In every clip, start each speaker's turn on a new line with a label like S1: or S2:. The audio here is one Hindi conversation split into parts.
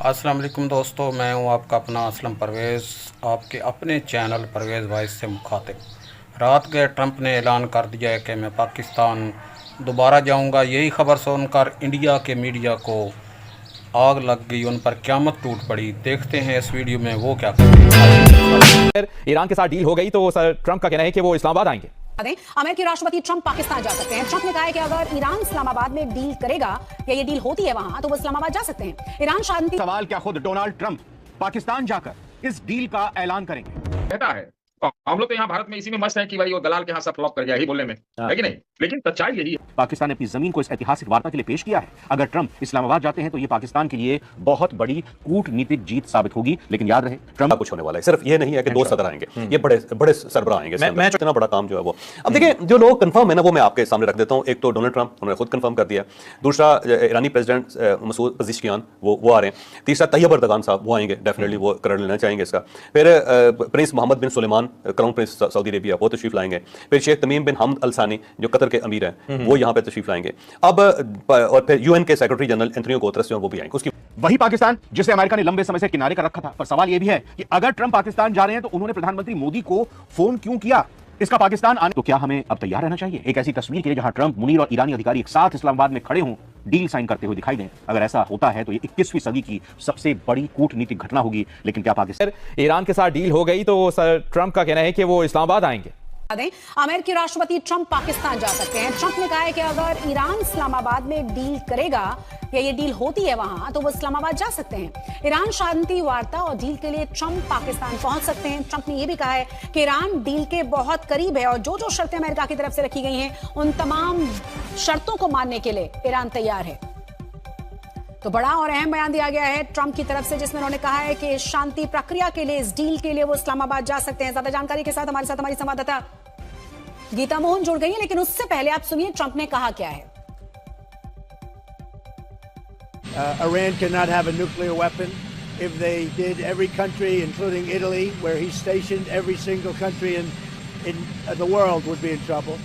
S1: अस्सलाम वालेकुम दोस्तों, मैं हूं आपका अपना असलम परवेज़, आपके अपने चैनल परवेज़ वॉइस से मुखातिब। रात गए ट्रंप ने ऐलान कर दिया है कि मैं पाकिस्तान दोबारा जाऊंगा। यही खबर सुनकर इंडिया के मीडिया को आग लग गई, उन पर क़यामत टूट पड़ी। देखते हैं इस वीडियो में वो क्या करते हैं।
S2: ईरान के साथ डील हो गई तो सर ट्रंप का कहना है कि वो इस्लामाबाद आएंगे।
S3: अमेरिकी राष्ट्रपति ट्रंप पाकिस्तान जा सकते हैं। ट्रंप ने कहा है कि अगर ईरान इस्लामाबाद में डील करेगा या ये डील होती है वहां, तो वो इस्लामाबाद जा सकते हैं। ईरान शांति
S4: सवाल क्या खुद डोनाल्ड ट्रंप पाकिस्तान जाकर इस डील का ऐलान करेंगे?
S5: कहता है और हम लोग तो यहाँ भारत में इसी में मस्त है कि भाई वो दलाल के यहाँ सब फ्लॉप कर गया ही बोलने में, है कि नहीं? लेकिन सच्चाई यही है।
S4: पाकिस्तान ने अपनी जमीन को इस ऐतिहासिक वार्ता के लिए पेश किया है। अगर ट्रंप इस्लामाबाद जाते हैं तो ये पाकिस्तान के लिए बहुत बड़ी कूटनीतिक जीत साबित होगी। लेकिन याद रहे, ट्रंप
S6: कुछ होने वाला है। सिर्फ ये नहीं है कि दो सदर आएंगे, ये बड़े बड़े सरबराह आएंगे। मैं इतना बड़ा काम जो है वो अब देखिए, जो लोग कंफर्म है ना वो मैं आपके सामने रख देता हूँ। एक तो डोनाल्ड ट्रंप, उन्होंने खुद कंफर्म कर दिया। दूसरा ईरानी प्रेसिडेंट मसूद पज़ेश्कियान वो आ रहे हैं। तीसरा तैयब अर्दगान साहब वो आएंगे, डेफिनेटली वो कर लेना चाहेंगे इसका। फिर prince Mohammed bin Sulaiman, crown prince Saudi Arabia, वो तशरीफ लाएंगे। फिर शेख तमीम बिन हमद अल सानी जो कतर के अमीर हैं, वो यहाँ पे तशरीफ लाएंगे। अब और फिर यूएन के सेक्रेटरी जनरल एंटोनियो गुतेरेस जो वो भी आएंगे। उसकी
S4: वही पाकिस्तान जिसे अमेरिका ने लंबे समय से किनारे कर रखा था। पर सवाल यह भी है कि अगर ट्रंप पाकिस्तान जा रहे हैं तो उन्होंने प्रधानमंत्री मोदी को फोन क्यों किया? इसका पाकिस्तान आने तो क्या हमें अब तैयार रहना चाहिए एक ऐसी तस्वीर के लिए जहां ट्रंप, मुनीर और ईरानी अधिकारी एक साथ इस्लामाबाद में खड़े हों, डील साइन करते हुए दिखाई दें? अगर ऐसा होता है तो ये 21वीं सदी की सबसे बड़ी कूटनीतिक घटना होगी। लेकिन क्या पाकिस्तान
S2: ईरान के साथ डील हो गई तो सर ट्रंप का कहना है कि वो इस्लामाबाद आएंगे।
S3: अमेरिकी राष्ट्रपति ट्रंप पाकिस्तान जा सकते हैं। ट्रंप ने कहा है कि अगर ईरान इस्लामाबाद में डील करेगा या ये डील होती है वहां, तो वो इस्लामाबाद जा सकते हैं। ईरान शांति वार्ता और डील के लिए ट्रंप पाकिस्तान पहुंच सकते हैं। ट्रंप ने यह भी कहा है कि ईरान डील के बहुत करीब है और जो जो शर्तें अमेरिका की तरफ से रखी गई हैं, उन तमाम शर्तों को मानने के लिए ईरान तैयार है। तो बड़ा और अहम बयान दिया गया है ट्रंप की तरफ से, जिसमें उन्होंने कहा है कि शांति प्रक्रिया के लिए, इस डील के लिए वो इस्लामाबाद जा सकते हैं। ज्यादा जानकारी के साथ हमारे साथ हमारी संवाददाता गीता मोहन जुड़ गई है, लेकिन उससे पहले आप सुनिए ट्रंप ने कहा क्या है।
S7: Iran cannot have a nuclear weapon. If they did, every country, including Italy, where he's stationed, every single country in the world would be in trouble.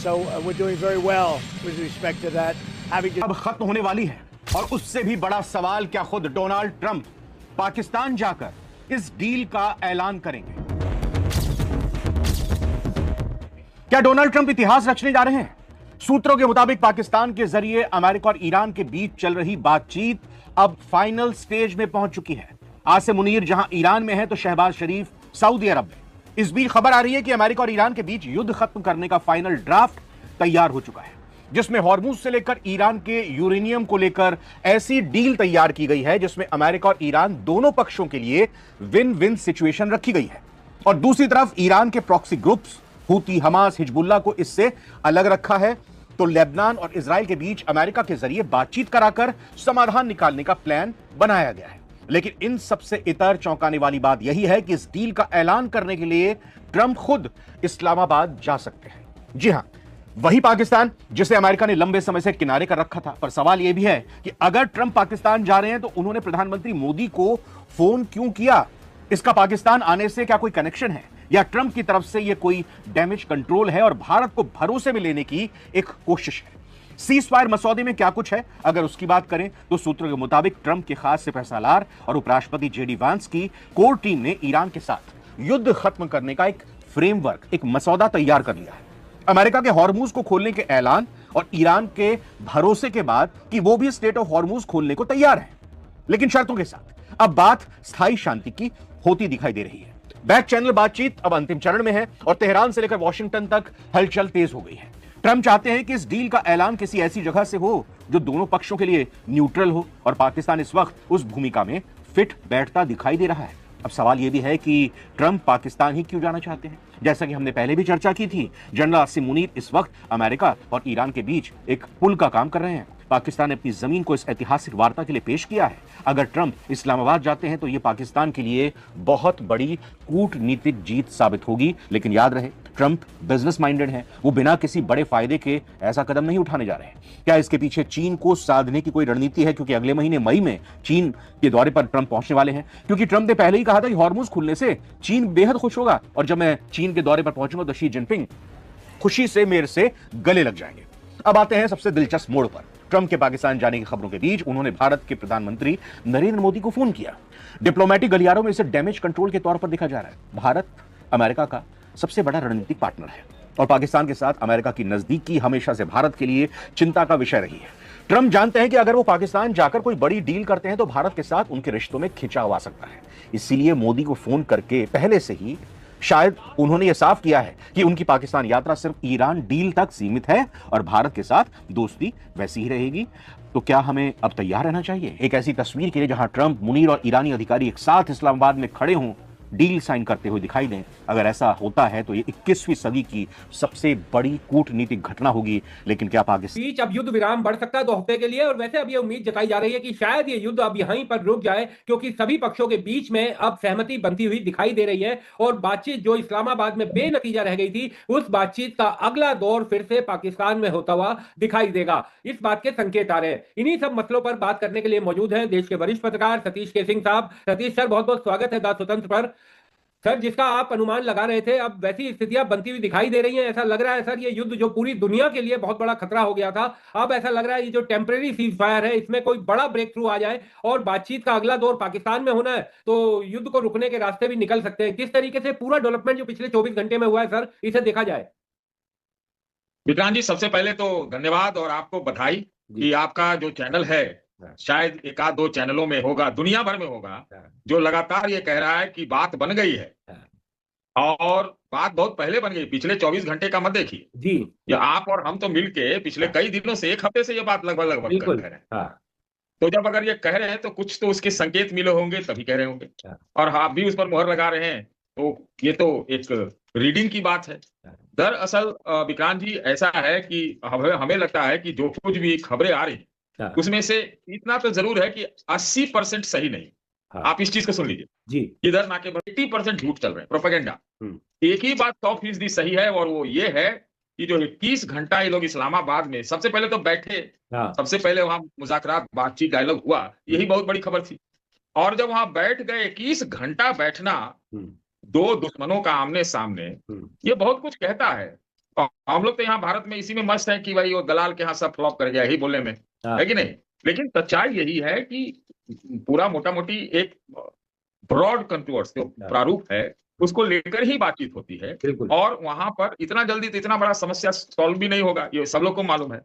S7: So we're doing very well with respect to that.
S4: अब खत्म होने वाली है, और उससे भी बड़ा सवाल क्या खुद डोनाल्ड ट्रंप पाकिस्तान जाकर इस डील का ऐलान करेंगे? क्या डोनाल्ड ट्रंप इतिहास रचने जा रहे हैं? सूत्रों के मुताबिक पाकिस्तान के जरिए अमेरिका और ईरान के बीच चल रही बातचीत अब फाइनल स्टेज में पहुंच चुकी है। आसिम मुनीर जहां ईरान में है तो शहबाज शरीफ सऊदी अरब में। इस बीच खबर आ रही है कि अमेरिका और ईरान के बीच युद्ध खत्म करने का फाइनल ड्राफ्ट तैयार हो चुका है, जिसमें हॉर्मुज से लेकर ईरान के यूरेनियम को लेकर ऐसी डील तैयार की गई है जिसमें अमेरिका और ईरान दोनों पक्षों के लिए विन विन सिचुएशन रखी गई है। और दूसरी तरफ ईरान के proxy groups Houthi, Hamas, Hezbollah को इससे अलग रखा है। तो लेबनान और इजराइल के बीच अमेरिका के जरिए बातचीत कराकर समाधान निकालने का प्लान बनाया गया है। लेकिन इन सबसे इतर चौंकाने वाली बात यही है कि इस डील का ऐलान करने के लिए ट्रंप खुद इस्लामाबाद जा सकते हैं। जी हां, वही पाकिस्तान जिसे अमेरिका ने लंबे समय से किनारे कर रखा था। पर सवाल यह भी है कि अगर ट्रंप पाकिस्तान जा रहे हैं तो उन्होंने प्रधानमंत्री मोदी को फोन क्यों किया? इसका पाकिस्तान आने से क्या कोई कनेक्शन है, या ट्रंप की तरफ से यह कोई डैमेज कंट्रोल है और भारत को भरोसे में लेने की एक कोशिश है? सीज फायर मसौदे में क्या कुछ है? अगर उसकी बात करें तो सूत्रों के मुताबिक ट्रंप के खास सिपह सालार और उपराष्ट्रपति जेडी वांस की कोर टीम ने ईरान के साथ युद्ध खत्म करने का एक फ्रेमवर्क, एक मसौदा तैयार कर लिया है। अमेरिका के हॉर्मुज को खोलने के ऐलान और ईरान के भरोसे के बाद कि वो भी स्टेट ऑफ हॉर्मुज खोलने को तैयार है, लेकिन शर्तों के साथ। अब बात स्थायी शांति की होती दिखाई दे रही है। बैक चैनल बातचीत अब अंतिम चरण में है और तेहरान से लेकर वॉशिंगटन तक हलचल तेज हो गई है। ट्रंप चाहते हैं कि इस डील का ऐलान किसी ऐसी जगह से हो जो दोनों पक्षों के लिए न्यूट्रल हो, और पाकिस्तान इस वक्त उस भूमिका में फिट बैठता दिखाई दे रहा है। अब सवाल यह भी है कि ट्रंप पाकिस्तान ही क्यों जाना चाहते हैं? जैसा कि हमने पहले भी चर्चा की थी, जनरल आसिम मुनीर इस वक्त अमेरिका और ईरान के बीच एक पुल का काम कर रहे हैं। पाकिस्तान ने अपनी जमीन को इस ऐतिहासिक वार्ता के लिए पेश किया है। अगर ट्रंप इस्लामाबाद जाते हैं तो यह पाकिस्तान के लिए बहुत बड़ी कूटनीतिक जीत साबित होगी। लेकिन याद रहे, ट्रंप बिजनेस माइंडेड हैं, वो बिना किसी बड़े फायदे के ऐसा कदम नहीं उठाने जा रहे हैं। क्या इसके पीछे चीन को साधने की कोई रणनीति है? क्योंकि अगले महीने मई में चीन के दौरे पर ट्रंप पहुंचने वाले हैं। क्योंकि ट्रंप ने पहले ही कहा था कि हॉर्मुज खुलने से चीन बेहद खुश होगा, और जब मैं चीन के दौरे पर पहुंचूंगा तो शी जिनपिंग खुशी से मेरे से गले लग जाएंगे। अब आते हैं सबसे दिलचस्प मोड़ पर। ट्रंप के पाकिस्तान जाने की खबरों के बीच उन्होंने भारत के प्रधानमंत्री नरेंद्र मोदी को फोन किया। डिप्लोमेटिक गलियारों में इसे डैमेज कंट्रोल के तौर पर देखा जा रहा है। भारत अमेरिका का सबसे बड़ा रणनीतिक पार्टनर है और पाकिस्तान के साथ अमेरिका की नजदीकी हमेशा से भारत के लिए चिंता का विषय रही है। ट्रंप जानते हैं कि अगर वो पाकिस्तान जाकर कोई बड़ी डील करते हैं तो भारत के साथ उनके रिश्तों में खिंचाव आ सकता है। इसीलिए मोदी को फोन करके पहले से ही शायद उन्होंने यह साफ किया है कि उनकी पाकिस्तान यात्रा सिर्फ ईरान डील तक सीमित है और भारत के साथ दोस्ती वैसी ही रहेगी। तो क्या हमें अब तैयार रहना चाहिए एक ऐसी तस्वीर के लिए जहां ट्रंप, मुनीर और ईरानी अधिकारी एक साथ इस्लामाबाद में खड़े हों, डील साइन करते हुए दिखाई दें? अगर ऐसा होता है तो ये 21वीं सदी की सबसे बड़ी कूटनीतिक घटना होगी। लेकिन क्या पाकिस्तान
S8: बीच अब युद्ध विराम बढ़ सकता है 2 हफ्ते के लिए, और वैसे अब ये उम्मीद जताई जा रही है कि शायद ये युद्ध अब यहीं पर रुक जाए, क्योंकि सभी पक्षों के बीच में अब सहमति बनती हुई दिखाई दे रही है और बातचीत जो इस्लामाबाद में बेनतीजा रह गई थी, उस बातचीत का अगला दौर फिर से पाकिस्तान में होता हुआ दिखाई देगा। इस बात के संकेत आ रहे हैं। इन्हीं सब मसलों पर बात करने के लिए मौजूद हैं देश के वरिष्ठ पत्रकार सतीश के सिंह साहब। सतीश सर, बहुत बहुत स्वागत है द स्वतंत्र पर। सर, जिसका आप अनुमान लगा रहे थे, अब वैसी स्थितियां बनती हुई दिखाई दे रही हैं। ऐसा लग रहा है सर, ये युद्ध जो पूरी दुनिया के लिए बहुत बड़ा खतरा हो गया था, अब ऐसा लग रहा है ये जो टेम्परेरी सीज फायर है, इसमें कोई बड़ा ब्रेक थ्रू आ जाए और बातचीत का अगला दौर पाकिस्तान में होना है, तो युद्ध को रुकने के रास्ते भी निकल सकते हैं। किस तरीके से पूरा डेवलपमेंट जो पिछले 24 घंटे में हुआ है सर, इसे देखा जाए?
S5: विक्रांत जी, सबसे पहले तो धन्यवाद और आपको बधाई कि आपका जो चैनल है, शायद 1-2 चैनलों में होगा, दुनिया भर में होगा, जो लगातार ये कह रहा है कि बात बन गई है। और बात बहुत पहले बन गई, पिछले 24 घंटे का मत देखिए
S8: जी।
S5: ये आप और हम तो मिलके पिछले कई दिनों से, 1 हफ्ते से ये बात लगभग कह रहे हैं। तो जब अगर ये कह रहे हैं तो कुछ तो उसके संकेत मिले होंगे, तभी कह रहे होंगे, और आप भी उस पर मुहर लगा रहे हैं, तो ये तो एक रीडिंग की बात है। दरअसल विक्रांत जी, ऐसा है कि हमें लगता है कि जो कुछ भी खबरें आ रही है उसमें से इतना तो जरूर है कि 80% सही नहीं। आप इस चीज को सुन लीजिए
S8: जी,
S5: इधर ना के 80% झूठ चल रहे हैं, प्रोपेगेंडा। एक ही बात 100% सही है, और वो ये है कि जो 21 घंटा ये लोग इस्लामाबाद में सबसे पहले तो बैठे, सबसे पहले वहां मुज़ाकरात, बातचीत, डायलॉग हुआ, यही बहुत बड़ी खबर थी। और जब वहां बैठ गए, 21 घंटा बैठना 2 दुश्मनों का आमने सामने, ये बहुत कुछ कहता है। और हम लोग तो यहाँ भारत में इसी में मस्त है कि भाई वो दलाल के यहाँ सब फ्लॉप कर गया, यही बोलने में, है कि नहीं? लेकिन सच्चाई यही है कि पूरा मोटा मोटी एक ब्रॉड कंटूर्स जो प्रारूप है उसको लेकर ही बातचीत होती है, और वहां पर इतना जल्दी तो इतना बड़ा समस्या सॉल्व भी नहीं होगा, ये सब लोग को मालूम है।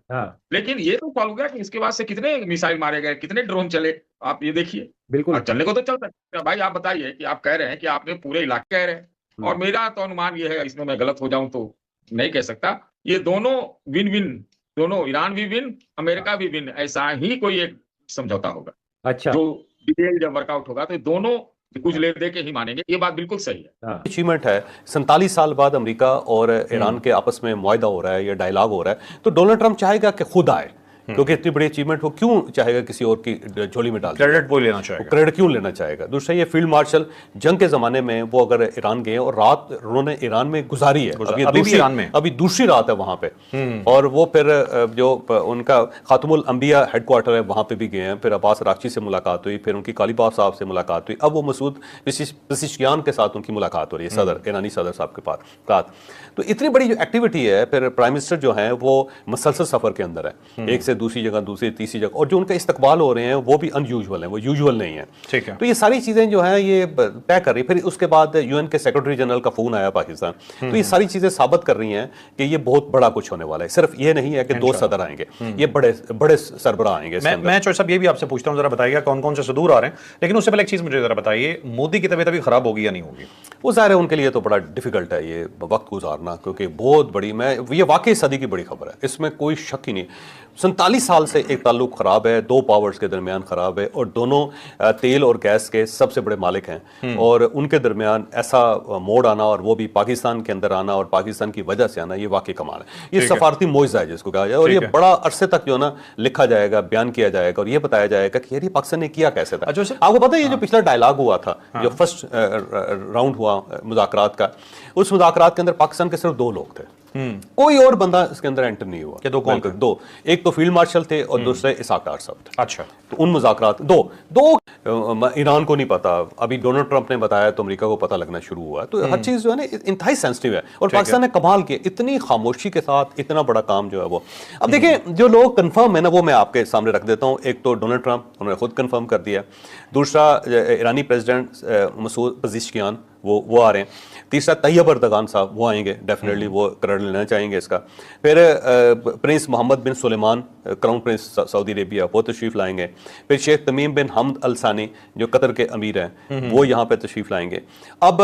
S5: लेकिन ये तो सॉल्व हो गया कि इसके बाद से कितने मिसाइल मारे गए, कितने ड्रोन चले, आप ये देखिए। बिल्कुल, चलने को तो चल सकता है। भाई आप बताइए कि आप कह रहे हैं कि आपने पूरे इलाके कह रहे हैं, और मेरा तो अनुमान ये है, इसमें मैं गलत हो जाऊं तो नहीं कह सकता, ये दोनों विन विन, दोनों, ईरान भी विन, अमेरिका भी विन, ऐसा ही कोई एक समझौता होगा। अच्छा, जो डिटेल जब वर्कआउट होगा तो दोनों कुछ ले दे के ही मानेंगे, ये बात बिल्कुल सही है।
S6: अचीवमेंट है, 47 साल बाद अमेरिका और ईरान के आपस में मुआहदा हो रहा है, या डायलॉग हो रहा है, तो डोनाल्ड ट्रंप चाहेगा कि खुद आए, क्योंकि इतनी बड़ी अचीवमेंट वो क्यों चाहेगा किसी और की झोली में डाल, क्रेडिट वो लेना चाहेगा, क्रेडिट क्यों लेना चाहेगा? दूसरा, ये फील्ड मार्शल जंग के जमाने में वो अगर ईरान गए और रात उन्होंने ईरान में गुजारी है, अभी दूसरी रात है वहां पे, और वो फिर जो उनका खातमुल अंबिया हेडक्वार्टर है वहां पे भी गए हैं, फिर अब्बास अरागची से मुलाकात हुई, फिर उनकी कालीबाफ साहब से मुलाकात हुई, अब वो मसूद पेज़ेश्कियान के साथ उनकी मुलाकात हो रही है, सदर, ईरानी सदर साहब के पास। तो इतनी बड़ी जो एक्टिविटी है, फिर प्राइम मिनिस्टर जो है वो मसलसल सफर के अंदर है, एक से दूसरी जगह, दूसरी तीसरी जगह, और जो उनका इस्तकबाल हो रहे हैं वो भी अनयूजुअल है, वो यूजुअल नहीं है। ठीक है, तो ये सारी चीजें जो है ये तय कर रही है। फिर उसके बाद यूएन के सेक्रेटरी जनरल का फोन आया पाकिस्तान, तो ये सारी चीजें साबित कर रही हैं कि ये बहुत बड़ा कुछ होने वाला है। सिर्फ ये नहीं है कि 2 सदर आएंगे, ये बड़े सरबराह आएंगे।
S9: मैं चौधरी साहब ये भी आपसे पूछता हूँ, जरा बताइएगा कौन कौन से सदूर आ रहे हैं, लेकिन उससे पहले एक चीज मुझे जरा बताइए, मोदी की तबीयत अभी खराब होगी या नहीं होगी?
S6: वो ज़ाहिर है उनके लिए तो बड़ा डिफिकल्ट है ये वक्त गुजारना, क्योंकि बहुत बड़ी, ये वाकई सदी की बड़ी खबर है, इसमें कोई शक ही नहीं। 47 साल से एक ताल्लुक खराब है, 2 पावर्स के दरमियान खराब है, और दोनों तेल और गैस के सबसे बड़े मालिक हैं, और उनके दरमियान ऐसा मोड़ आना, और वो भी पाकिस्तान के अंदर आना, और पाकिस्तान की वजह से आना, ये वाकई कमाल है। ये सफारती मोइज़ा है जिसको कहा जाए, और ये बड़ा अरसे तक जो है ना लिखा जाएगा, बयान किया जाएगा, और ये बताया जाएगा कि यार ये पाकिस्तान ने किया कैसे था। आपको पता है ये जो पिछला डायलॉग हुआ था, जो फर्स्ट राउंड हुआ मुज़ाकरात का, उस मुज़ाकरात के अंदर पाकिस्तान के सिर्फ 2 लोग थे, कोई और बंदा इसके अंदर एंटर नहीं हुआ।
S9: दो कौन थे?
S6: दो, एक तो फील्ड मार्शल थे और दूसरे इसाक डार साहब थे।
S9: अच्छा,
S6: तो उन मुज़ाकरात दो ईरान को नहीं पता, अभी डोनाल्ड ट्रंप ने बताया तो अमेरिका को पता लगना शुरू हुआ। तो हर चीज जो है ना इंतहाई सेंसिटिव है और पाकिस्तान ने कमाल किया, इतनी खामोशी के साथ इतना बड़ा काम जो है वो। अब देखिए जो लोग कंफर्म है ना वो मैं आपके सामने रख देता हूँ। एक तो डोनाल्ड ट्रंप, उन्होंने खुद कंफर्म कर दिया। दूसरा ईरानी प्रेसिडेंट मसूद पेज़ेश्कियान वो आ रहे हैं। तीसरा तैयब अर्दगान साहब वो आएंगे, डेफिनेटली वो क्रेडिट लेना चाहेंगे इसका। फिर prince Mohammed bin Sulaiman, crown prince Saudi Arabia, वो तशरीफ लाएंगे। फिर शेख तमीम बिन हमद अल सानी जो कतर के अमीर हैं वो यहाँ पे तशरीफ लाएंगे। अब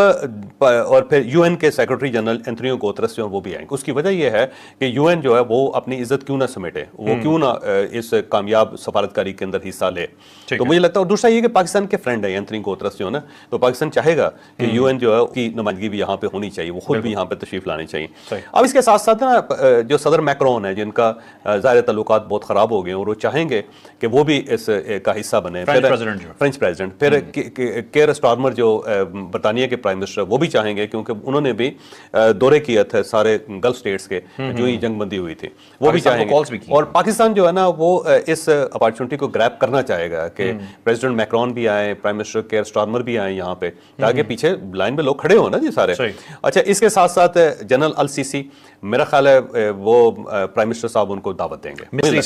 S6: और फिर यूएन के सेक्रेटरी जनरल एंथोनियो गुतेरेस जो वो भी आएंगे। उसकी वजह यह है कि यूएन जो है वो अपनी इज्जत क्यों ना समेटे, वो क्यों ना इस कामयाब सफारतकारी के अंदर हिस्सा ले। तो मुझे लगता है, और दूसरा ये कि पाकिस्तान के फ्रेंड है एंथोनियो गुतेरेस जो है ना, तो पाकिस्तान चाहेगा कि यूएन जो है उसकी नुमाइंदगी भी यहाँ पे होनी चाहिए, वो खुद भी यहाँ पे तशरीफ लानी चाहिए। अब इसके साथ साथ ना जो सदर मैक्रोन है जिनका ज़ाहिर ताल्लुकात बहुत ख़राब हो गए और वो चाहेंगे कि वो भी इस का हिस्सा बने, फ्रेंच प्रेसिडेंट। फिर केयर स्टारमर जो बरतानिया के प्राइम मिनिस्टर वो भी चाहेंगे, क्योंकि उन्होंने भी दौरे किए थे सारे गल्फ स्टेट्स के जो ही जंगबंदी हुई थी, वो भी चाहेंगे। और पाकिस्तान जो है ना वो इस अपॉर्चुनिटी को ग्रैब करना चाहेगा कि प्रेसिडेंट मैक्रोन भी आए, प्राइम मिनिस्टर केयर स्टारमर भी आए यहाँ पे, ताकि पीछे लाइन में लोग खड़े हो ना जी सारे। अच्छा, इसके साथ साथ जनरल अल सीसी, मेरा ख्याल है वो प्राइम मिनिस्टर साहब उनको दावत देंगे, मिस्री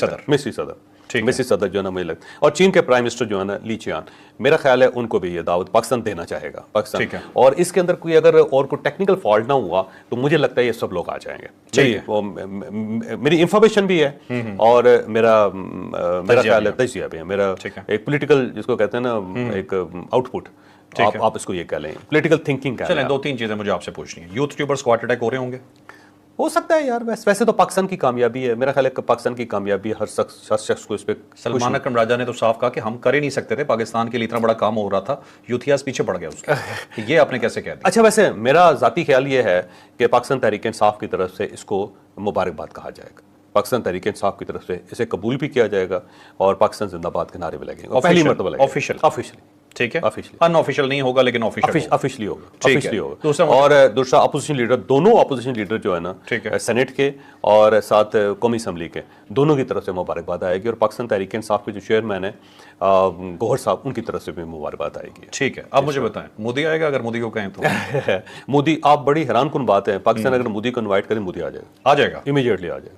S6: सदर जो है ना मुझे लगता है। और चीन के प्राइम मिनिस्टर जो है ना ली चियान, मेरा ख्याल है उनको भी ये दावत पाकिस्तान देना चाहेगा पाकिस्तान। और इसके अंदर कोई अगर और कोई टेक्निकल फॉल्ट ना हुआ तो मुझे लगता है ये सब लोग आ जाएंगे। वो मेरी इंफॉर्मेशन भी है और मेरा ख्याल है तजिया भी है, मेरा एक पॉलिटिकल जिसको कहते हैं ना एक आउटपुट, आप इसको ये कह लें पॉलिटिकल थिंकिंग।
S9: चलें, दो तीन चीजें मुझे आपसे पूछनी है। यूथ ट्यूबर्स को हार्ट अटैक हो रहे होंगे?
S6: हो सकता है यार, वैसे तो पाकिस्तान की कामयाबी है, मेरा ख्याल है पाकिस्तान की कामयाबी हर शख्स को इस पे।
S9: सलमान अकरम राजा ने तो साफ कहा कि हम कर ही नहीं सकते थे, पाकिस्तान के लिए इतना बड़ा काम हो रहा था, यूथियास पीछे पड़ गया उसका। ये आपने कैसे कह दिया?
S6: अच्छा, वैसे मेरा जाती ख्याल ये है कि पाकिस्तान तहरीक इंसाफ की तरफ से इसको मुबारकबाद कहा जाएगा, पाकिस्तान तहरीक इंसाफ की तरफ से इसे कबूल भी किया जाएगा और पाकिस्तान जिंदाबाद के नारे भी लगेंगे, पहली मरतबा लगेंगे ऑफिशियली। ठीक है,
S9: अनऑफिशियल नहीं होगा लेकिन
S6: ऑफिशियली होगा। और दूसरा अपोजिशन लीडर, दोनों अपोजिशन लीडर जो है ना सेनेट के और साथ कौमी असम्बली के, दोनों की तरफ से मुबारकबाद आएगी। और पाकिस्तान तहरीक इंसाफ के जो चेयरमैन है गौहर साहब, उनकी तरफ से भी मुबारकबाद आएगी।
S9: ठीक है, अब मुझे बताएं, मोदी आएगा? अगर मोदी को कहें तो
S6: मोदी, आप बड़ी हैरान कुन बात है, पाकिस्तान अगर मोदी को इन्वाइट करें, मोदी आ जाएगा इमीडिएटली आ जाएगा।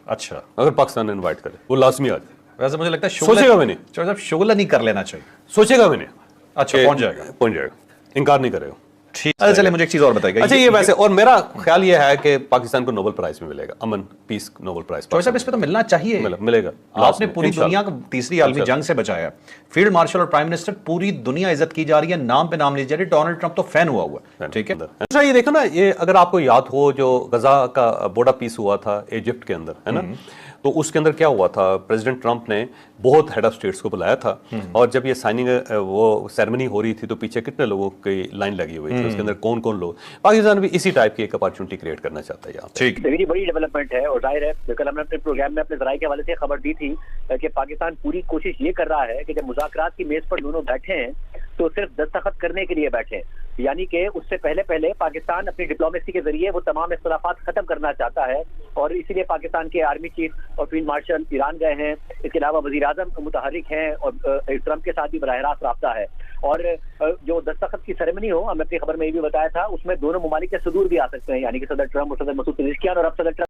S9: अच्छा,
S6: अगर पाकिस्तान इन्वाइट करे वो लाजमी आ जाए।
S9: वैसे मुझे लगता है
S6: सोचेगा भी नहीं,
S9: शुगला नहीं कर लेना चाहिए,
S6: सोचेगा भी नहीं।
S9: अच्छा, पहुंच जाएगा,
S6: इनकार नहीं करेगा।
S9: ठीक है, चलिए मुझे एक चीज और बताइएगा।
S6: अच्छा, ये वैसे, और मेरा ख्याल ये है कि पाकिस्तान को नोबेल प्राइज में मिलेगा, अमन पीस नोबेल प्राइज।
S9: तो इस पे तो मिलना चाहिए,
S6: मिलेगा।
S9: आपने पूरी दुनिया को तीसरी आलमी जंग से बचाया, फील्ड मार्शल और प्राइम मिनिस्टर, पूरी दुनिया इज्जत की जा रही है, नाम पे नाम ली जा रही है। डोनाल्ड ट्रंप तो फैन हुआ है। ठीक है,
S6: अच्छा, ये देखो ना, ये अगर आपको याद हो जो गजा का बॉर्डर पीस हुआ था इजिप्ट के अंदर, है ना, तो उसके अंदर क्या हुआ था, प्रेसिडेंट ट्रंप ने बहुत हेड ऑफ स्टेट्स को बुलाया था और जब ये साइनिंग वो सेरेमनी हो रही थी तो पीछे कितने लोगों की लाइन लगी हुई थी, उसके अंदर कौन कौन लोग। पाकिस्तान भी इसी टाइप की एक अपॉर्चुनिटी क्रिएट करना चाहता है यहाँ।
S9: ठीक,
S10: मेरी बड़ी डेवलपमेंट है और जाहिर है, कल हमने अपने प्रोग्राम में अपने जराये के हवाले से खबर दी थी कि पाकिस्तान पूरी कोशिश ये कर रहा है कि जब मुज़ाकरात की मेज पर दोनों बैठे हैं तो सिर्फ दस्तखत करने के लिए बैठे, यानी कि उससे पहले पाकिस्तान अपनी डिप्लोमेसी के जरिए वो तमाम इख्तलाफात खत्म करना चाहता है। और इसीलिए पाकिस्तान के आर्मी चीफ और फील्ड मार्शल ईरान गए हैं। इसके अलावा वजीर आजम मुतहर्रिक हैं और ट्रंप के साथ भी बराह रास्त रब्ता है। और जो दस्तखत की सेरेमनी हो, हमने अपनी खबर में ये भी बताया था, उसमें दोनों ममालिक के सदूर भी आ सकते हैं, यानी कि सदर ट्रंप और सदर मसूद पेज़ेश्कियान। और अब सदर